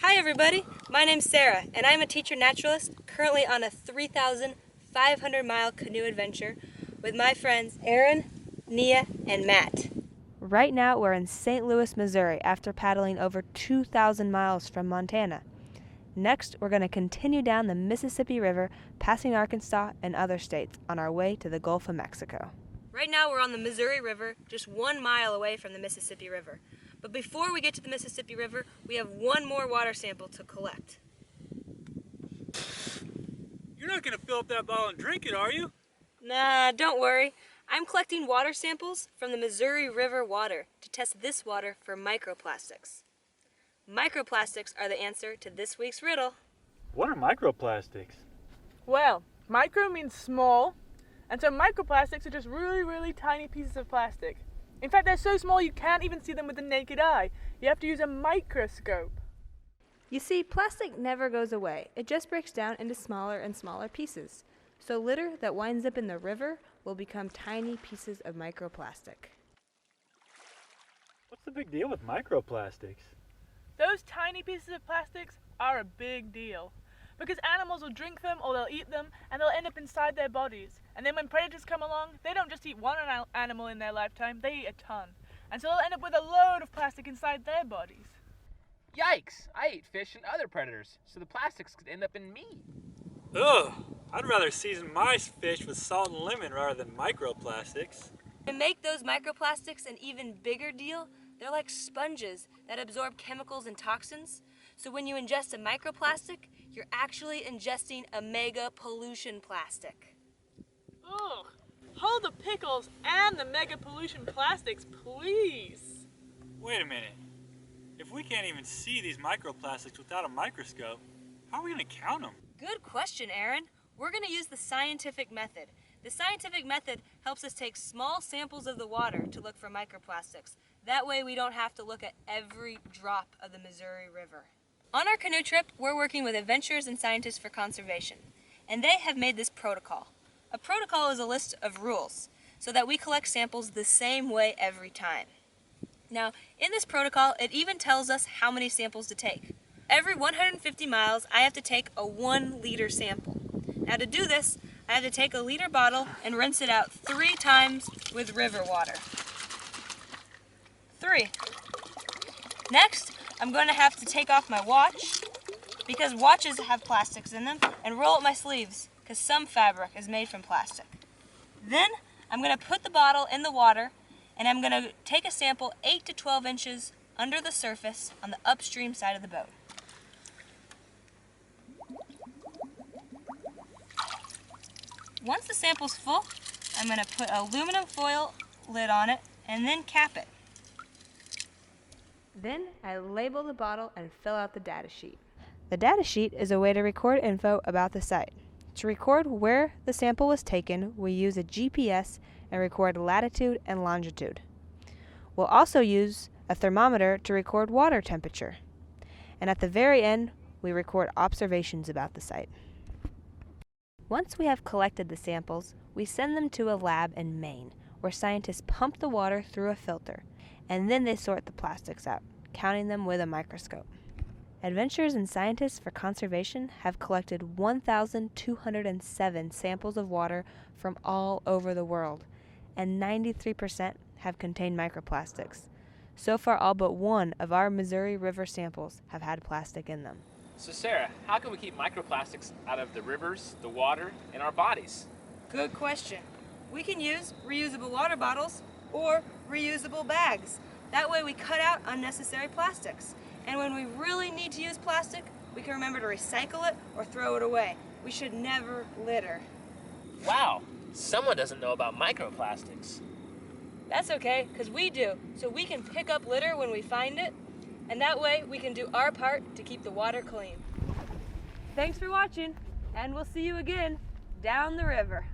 Hi everybody, my name's Sarah and I'm a teacher naturalist currently on a 3,500-mile canoe adventure with my friends Aaron, Nia, and Matt. Right now we're in St. Louis, Missouri after paddling over 2,000 miles from Montana. Next, we're going to continue down the Mississippi River, passing Arkansas and other states on our way to the Gulf of Mexico. Right now we're on the Missouri River, just 1 mile away from the Mississippi River. But before we get to the Mississippi River, we have one more water sample to collect. You're not going to fill up that bottle and drink it, are you? Nah, don't worry. I'm collecting water samples from the Missouri River water to test this water for microplastics. Microplastics are the answer to this week's riddle. What are microplastics? Well, micro means small, and so microplastics are just really tiny pieces of plastic. In fact, they're so small you can't even see them with the naked eye. You have to use a microscope. You see, plastic never goes away. It just breaks down into smaller and smaller pieces. So litter that winds up in the river will become tiny pieces of microplastic. What's the big deal with microplastics? Those tiny pieces of plastics are a big deal, because animals will drink them or they'll eat them and they'll end up inside their bodies. And then when predators come along, they don't just eat one animal in their lifetime, they eat a ton. And so they'll end up with a load of plastic inside their bodies. Yikes! I eat fish and other predators, so the plastics could end up in me. Ugh! I'd rather season my fish with salt and lemon rather than microplastics. To make those microplastics an even bigger deal, they're like sponges that absorb chemicals and toxins. So when you ingest a microplastic, you're actually ingesting a mega pollution plastic. Ugh! Hold the pickles and the mega pollution plastics, please! Wait a minute. If we can't even see these microplastics without a microscope, how are we going to count them? Good question, Aaron. We're going to use the scientific method. The scientific method helps us take small samples of the water to look for microplastics. That way we don't have to look at every drop of the Missouri River. On our canoe trip, we're working with adventurers and scientists for conservation, and they have made this protocol. A protocol is a list of rules so that we collect samples the same way every time. Now, in this protocol, it even tells us how many samples to take. Every 150 miles, I have to take a 1-liter sample. Now to do this, I have to take a liter bottle and rinse it out 3 times with river water. 3. Next, I'm going to have to take off my watch, because watches have plastics in them, and roll up my sleeves, because some fabric is made from plastic. Then, I'm going to put the bottle in the water, and I'm going to take a sample 8 to 12 inches under the surface on the upstream side of the boat. Once the sample's full, I'm going to put an aluminum foil lid on it and then cap it. Then I label the bottle and fill out the data sheet. The data sheet is a way to record info about the site. To record where the sample was taken, we use a GPS and record latitude and longitude. We'll also use a thermometer to record water temperature. And at the very end, we record observations about the site. Once we have collected the samples, we send them to a lab in Maine, where scientists pump the water through a filter, and then they sort the plastics out, counting them with a microscope. Adventurers and scientists for conservation have collected 1,207 samples of water from all over the world, and 93% have contained microplastics. So far, all but one of our Missouri River samples have had plastic in them. So Sarah, how can we keep microplastics out of the rivers, the water, and our bodies? Good question. We can use reusable water bottles or reusable bags. That way we cut out unnecessary plastics. And when we really need to use plastic, we can remember to recycle it or throw it away. We should never litter. Wow, someone doesn't know about microplastics. That's okay, because we do. So we can pick up litter when we find it, and that way we can do our part to keep the water clean. Thanks for watching, and we'll see you again down the river.